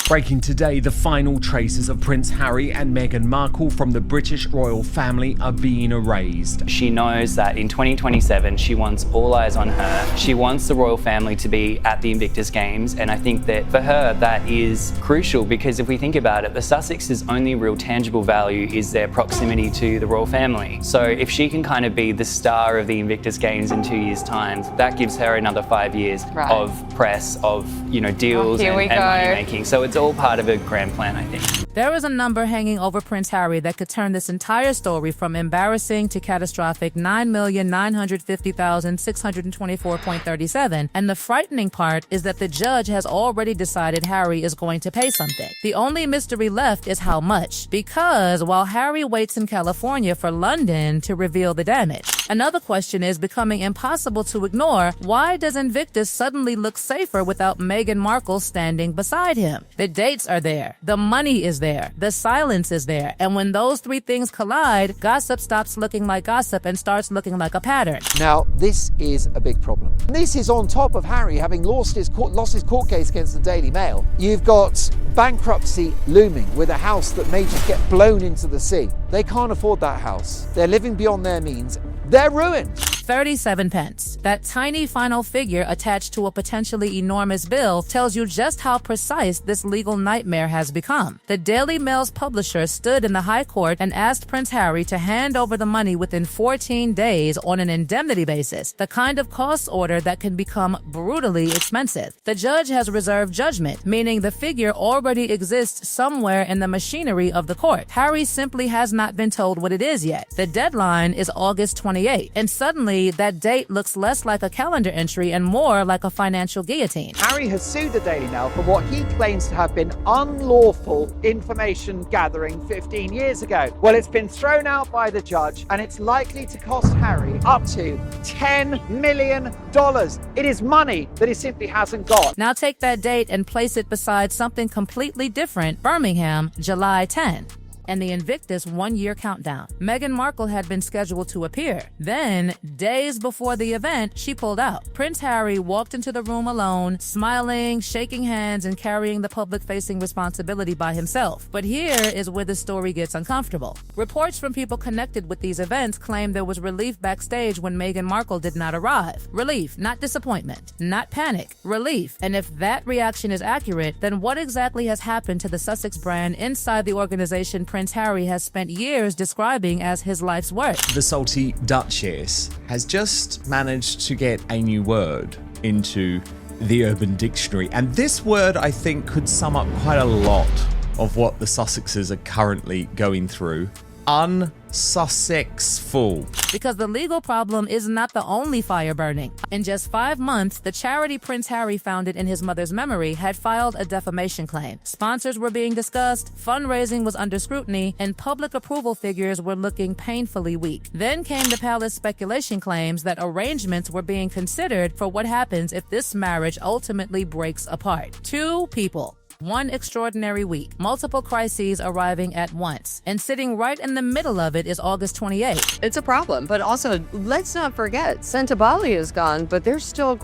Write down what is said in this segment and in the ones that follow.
Breaking today, the final traces of Prince Harry and Meghan Markle from the British royal family are being erased. She knows that in 2027 she wants all eyes on her. She wants the royal family to be at the Invictus Games, and I think that for her that is crucial, because if we think about it, the Sussex's only real tangible value is their proximity to the royal family. So if she can kind of be the star of the Invictus Games in 2 years' time, that gives her another 5 years of press, of deals and money making. So it's all part of a grand plan, I think. There is a number hanging over Prince Harry that could turn this entire story from embarrassing to catastrophic: 9,950,624.37. And the frightening part is that the judge has already decided Harry is going to pay something. The only mystery left is how much, because while Harry waits in California for London to reveal the damage, another question is becoming impossible to ignore: why does Invictus suddenly look safer without Meghan Markle standing beside him? The dates are there, the money is there, the silence is there, and when those three things collide, gossip stops looking like gossip and starts looking like a pattern. Now, this is a big problem. This is on top of Harry having lost his court case against the Daily Mail. You've got bankruptcy looming with a house that may just get blown into the sea. They can't afford that house. They're living beyond their means. They're ruined. 37 pence. That tiny final figure attached to a potentially enormous bill tells you just how precise this legal nightmare has become. The Daily Mail's publisher stood in the High Court and asked Prince Harry to hand over the money within 14 days on an indemnity basis, the kind of cost order that can become brutally expensive. The judge has reserved judgment, meaning the figure already exists somewhere in the machinery of the court. Harry simply has not been told what it is yet. The deadline is August 28, and suddenly that date looks less like a calendar entry and more like a financial guillotine. Harry has sued the Daily Mail for what he claims to have been unlawful information gathering 15 years ago. Well, it's been thrown out by the judge, and it's likely to cost Harry up to $10 million. It is money that he simply hasn't got. Now take that date and place it beside something completely different: Birmingham, July 10. And the Invictus 1-year countdown. Meghan Markle had been scheduled to appear. Then, days before the event, she pulled out. Prince Harry walked into the room alone, smiling, shaking hands, and carrying the public-facing responsibility by himself. But here is where the story gets uncomfortable. Reports from people connected with these events claim there was relief backstage when Meghan Markle did not arrive. Relief, not disappointment, not panic, relief. And if that reaction is accurate, then what exactly has happened to the Sussex brand inside the organization Prince Harry has spent years describing as his life's work? The salty Duchess has just managed to get a new word into the Urban Dictionary, and this word, I think, could sum up quite a lot of what the Sussexes are currently going through. Unsussexful. Because the legal problem is not the only fire burning. In just 5 months, the charity Prince Harry founded in his mother's memory had filed a defamation claim. Sponsors were being discussed, fundraising was under scrutiny, and public approval figures were looking painfully weak. Then came the palace speculation claims that arrangements were being considered for what happens if this marriage ultimately breaks apart. 2 people. One extraordinary week, multiple crises arriving at once, and sitting right in the middle of it is August 28th. It's a problem, but also let's not forget, Sentabali is gone, but they're still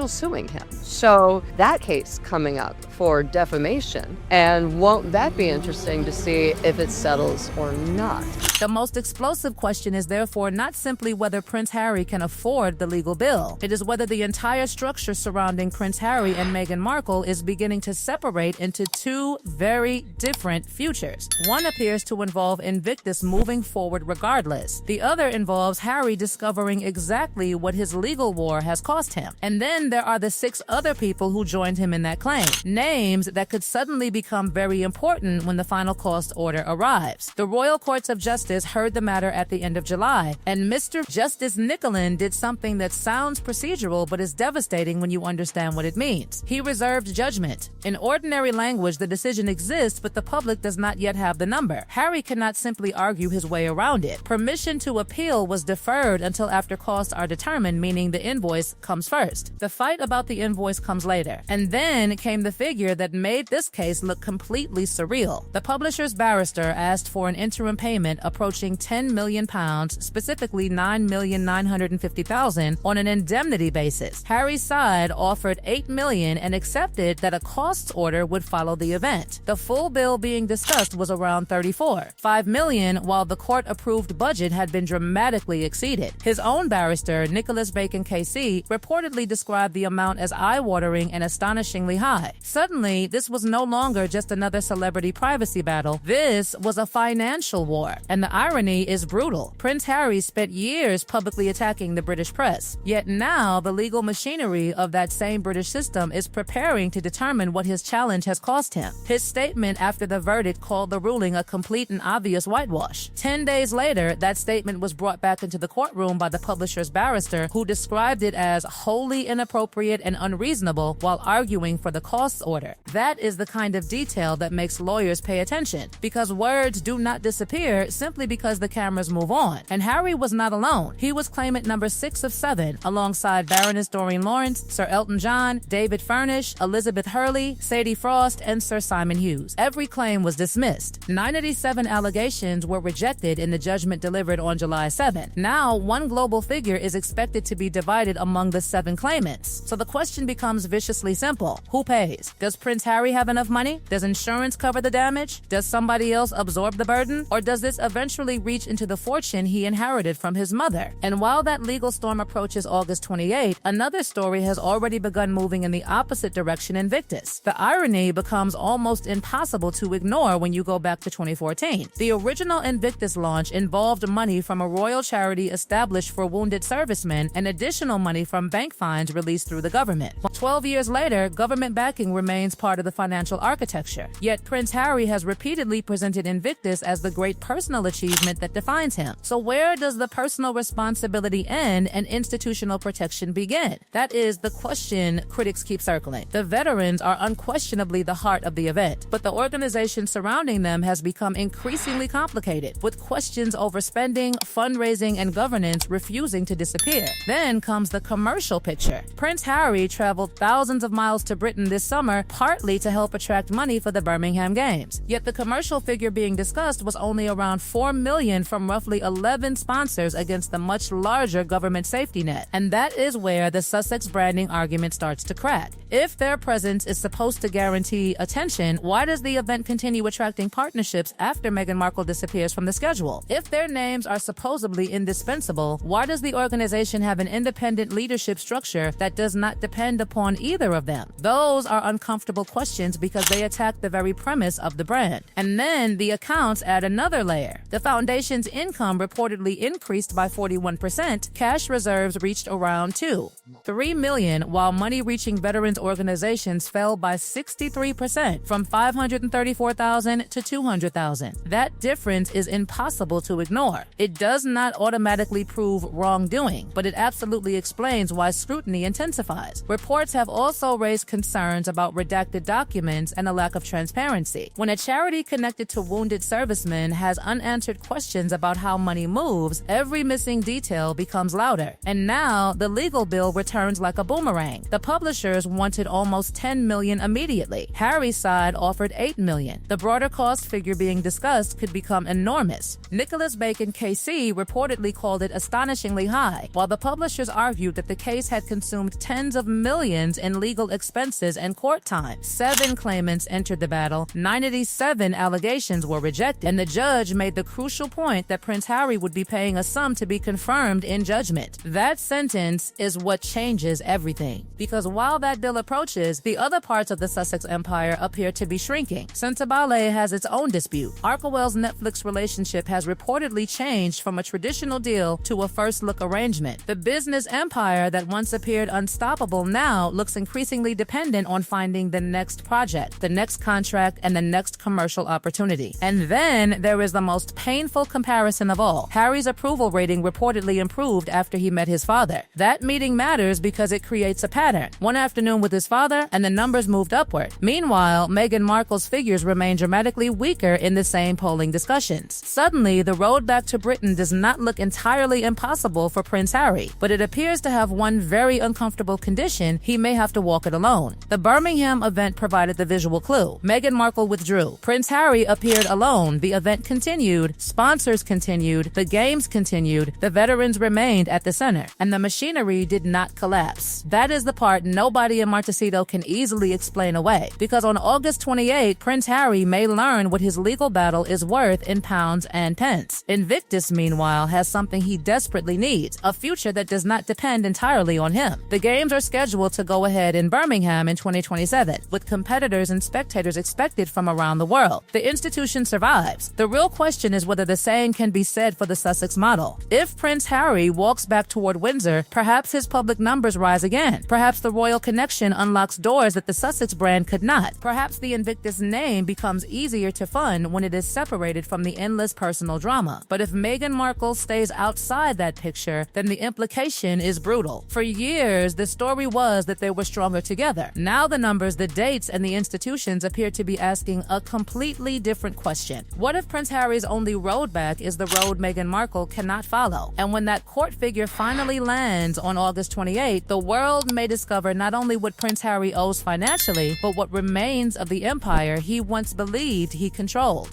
suing him. So that case coming up for defamation, and won't that be interesting to see if it settles or not? The most explosive question is therefore not simply whether Prince Harry can afford the legal bill. It is whether the entire structure surrounding Prince Harry and Meghan Markle is beginning to separate into 2 very different futures. One appears to involve Invictus moving forward regardless. The other involves Harry discovering exactly what his legal war has cost him. And then there are the 6 other people who joined him in that claim. Names that could suddenly become very important when the final cost order arrives. The Royal Courts of Justice heard the matter at the end of July, and Mr. Justice Nicholin did something that sounds procedural but is devastating when you understand what it means. He reserved judgment. In ordinary language, the decision exists, but the public does not yet have the number. Harry cannot simply argue his way around it. Permission to appeal was deferred until after costs are determined, meaning the invoice comes first. The fight about the invoice comes later. And then came the figure figure that made this case look completely surreal. The publisher's barrister asked for an interim payment approaching £10 million, specifically $9,950,000, on an indemnity basis. Harry's side offered $8 million and accepted that a costs order would follow the event. The full bill being discussed was around $5 million, while the court-approved budget had been dramatically exceeded. His own barrister, Nicholas Bacon KC, reportedly described the amount as eye-watering and astonishingly high. Suddenly, this was no longer just another celebrity privacy battle. This was a financial war. And the irony is brutal. Prince Harry spent years publicly attacking the British press. Yet now, the legal machinery of that same British system is preparing to determine what his challenge has cost him. His statement after the verdict called the ruling a complete and obvious whitewash. 10 days later, that statement was brought back into the courtroom by the publisher's barrister, who described it as wholly inappropriate and unreasonable while arguing for the costs order. That is the kind of detail that makes lawyers pay attention, because words do not disappear simply because the cameras move on. And Harry was not alone. He was claimant number 6 of 7, alongside Baroness Doreen Lawrence, Sir Elton John, David Furnish, Elizabeth Hurley, Sadie Frost, and Sir Simon Hughes. Every claim was dismissed. 9 of these 7 allegations were rejected in the judgment delivered on July 7. Now, one global figure is expected to be divided among the 7 claimants. So the question becomes viciously simple. Who pays? Does Prince Harry have enough money? Does insurance cover the damage? Does somebody else absorb the burden? Or does this eventually reach into the fortune he inherited from his mother? And while that legal storm approaches August 28, another story has already begun moving in the opposite direction in Invictus. The irony becomes almost impossible to ignore when you go back to 2014. The original Invictus launch involved money from a royal charity established for wounded servicemen and additional money from bank fines released through the government. 12 years later, government backing remains part of the financial architecture. Yet Prince Harry has repeatedly presented Invictus as the great personal achievement that defines him. So where does the personal responsibility end and institutional protection begin? That is the question critics keep circling. The veterans are unquestionably the heart of the event, but the organization surrounding them has become increasingly complicated, with questions over spending, fundraising, and governance refusing to disappear. Then comes the commercial picture. Prince Harry traveled thousands of miles to Britain this summer, partly to help attract money for the Birmingham Games. Yet the commercial figure being discussed was only around $4 million from roughly 11 sponsors against the much larger government safety net. And that is where the Sussex branding argument starts to crack. If their presence is supposed to guarantee attention, why does the event continue attracting partnerships after Meghan Markle disappears from the schedule? If their names are supposedly indispensable, why does the organization have an independent leadership structure that does not depend upon either of them? Those are uncomfortable questions because they attack the very premise of the brand. And then the accounts add another layer. The foundation's income reportedly increased by 41%. Cash reserves reached around $3 million, while money reaching veterans organizations fell by 63%, from $534,000 to $200,000. That difference is impossible to ignore. It does not automatically prove wrongdoing, but it absolutely explains why scrutiny intensifies. Reports have also raised concerns about redacted documents and a lack of transparency. When a charity connected to wounded servicemen has unanswered questions about how money moves, every missing detail becomes louder. And now, the legal bill returns like a boomerang. The publishers wanted almost $10 million immediately. Harry's side offered $8 million. The broader cost figure being discussed could become enormous. Nicholas Bacon KC reportedly called it astonishingly high, while the publishers argued that the case had consumed tens of millions in legal expenses and court time. 7 claimants entered the battle. 9 of these 7 allegations were rejected, and the judge made the crucial point that Prince Harry would be paying a sum to be confirmed in judgment. That sentence is what changes everything, because while that bill approaches, the other parts of the Sussex empire appear to be shrinking. Sentabale has its own dispute. Arkawell's Netflix relationship has reportedly changed from a traditional deal to a first-look arrangement. The business empire that once appeared unstoppable now looks increasingly dependent on finding the next project, the next contract, and the next commercial opportunity. And then there is the most painful comparison of all. Harry's approval rating reportedly improved after he met his father. That meeting matters because it creates a pattern. One afternoon with his father, and the numbers moved upward. Meanwhile, Meghan Markle's figures remain dramatically weaker in the same polling discussions. Suddenly, the road back to Britain does not look entirely impossible for Prince Harry, but it appears to have one very uncomfortable condition: he may have to walk it alone. The Birmingham Birmingham event provided the visual clue. Meghan Markle withdrew. Prince Harry appeared alone. The event continued. Sponsors continued. The games continued. The veterans remained at the center. And the machinery did not collapse. That is the part nobody in Montecito can easily explain away. Because on August 28, Prince Harry may learn what his legal battle is worth in pounds and pence. Invictus, meanwhile, has something he desperately needs, a future that does not depend entirely on him. The games are scheduled to go ahead in Birmingham in 2027, with competitors and spectators expected from around the world. The institution survives. The real question is whether the same can be said for the Sussex model. If Prince Harry walks back toward Windsor, perhaps his public numbers rise again. Perhaps the royal connection unlocks doors that the Sussex brand could not. Perhaps the Invictus name becomes easier to fund when it is separated from the endless personal drama. But if Meghan Markle stays outside that picture, then the implication is brutal. For years, the story was that they were stronger together. Now the numbers, the dates, and the institutions appear to be asking a completely different question. What if Prince Harry's only road back is the road Meghan Markle cannot follow? And when that court figure finally lands on August 28, the world may discover not only what Prince Harry owes financially, but what remains of the empire he once believed he controlled.